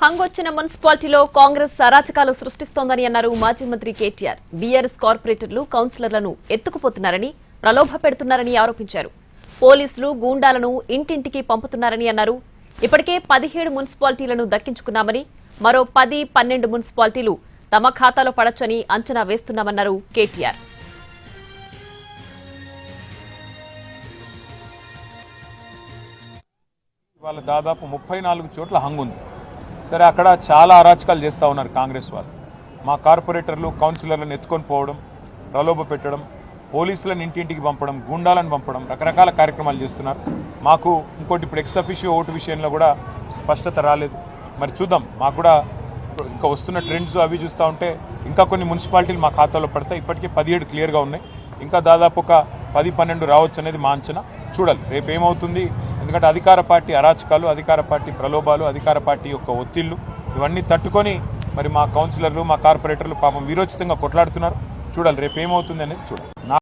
హంగొచ్చిన మున్సిపాలిటీలో కాంగ్రెస్ అరాచకాలు సృష్టిస్తోందని అన్నారు మాజీ మంత్రి కేటీఆర్. బీఆర్ఎస్ కార్పొరేటర్లు కౌన్సిలర్లను ఎత్తుకుపోతున్నారని, ప్రలోభ పెడుతున్నారని ఆరోపించారు. పోలీసులు గూండాలను ఇంటింటికి పంపుతున్నారని అన్నారు. ఇప్పటికే 17 మున్సిపాలిటీలను దక్కించుకున్నామని, మరో 10-12 మున్సిపాలిటీలు తమ ఖాతాలో పడొచ్చని అంచనా వేస్తున్నామన్నారు కేటీఆర్. వాళ్ళ దాదాపు 34 చోట్ల హంగుంది. సరే, అక్కడ చాలా అరాచకాలు చేస్తూ ఉన్నారు కాంగ్రెస్ వాళ్ళు. మా కార్పొరేటర్లు కౌన్సిలర్లను ఎత్తుకొని పోవడం, ప్రలోభ పెట్టడం, పోలీసులను ఇంటింటికి పంపడం, గూండాలను పంపడం, రకరకాల కార్యక్రమాలు చేస్తున్నారు. మాకు ఇంకోటి ఇప్పుడు ఎక్స్ అఫిషియో ఓటు విషయంలో కూడా స్పష్టత రాలేదు. మరి చూద్దాం. మాకు కూడా ఇంకా వస్తున్న ట్రెండ్స్ అవి చూస్తూ ఉంటే ఇంకా కొన్ని మున్సిపాలిటీలు మా ఖాతాలో పడతాయి. ఇప్పటికే 17 క్లియర్గా ఉన్నాయి. ఇంకా దాదాపు ఒక 10-12 రావచ్చు అనేది మా అంచనా. చూడాలి రేపు ఏమవుతుంది. ఎందుకంటే అధికార పార్టీ అరాచకాలు, అధికార పార్టీ ప్రలోభాలు, అధికార పార్టీ యొక్క ఒత్తిళ్లు ఇవన్నీ తట్టుకొని మరి మా కౌన్సిలర్లు, మా కార్పొరేటర్లు పాపం వీరోచితంగా కొట్లాడుతున్నారు. చూడాలి రేపు ఏమవుతుంది అనేది చూడాలి.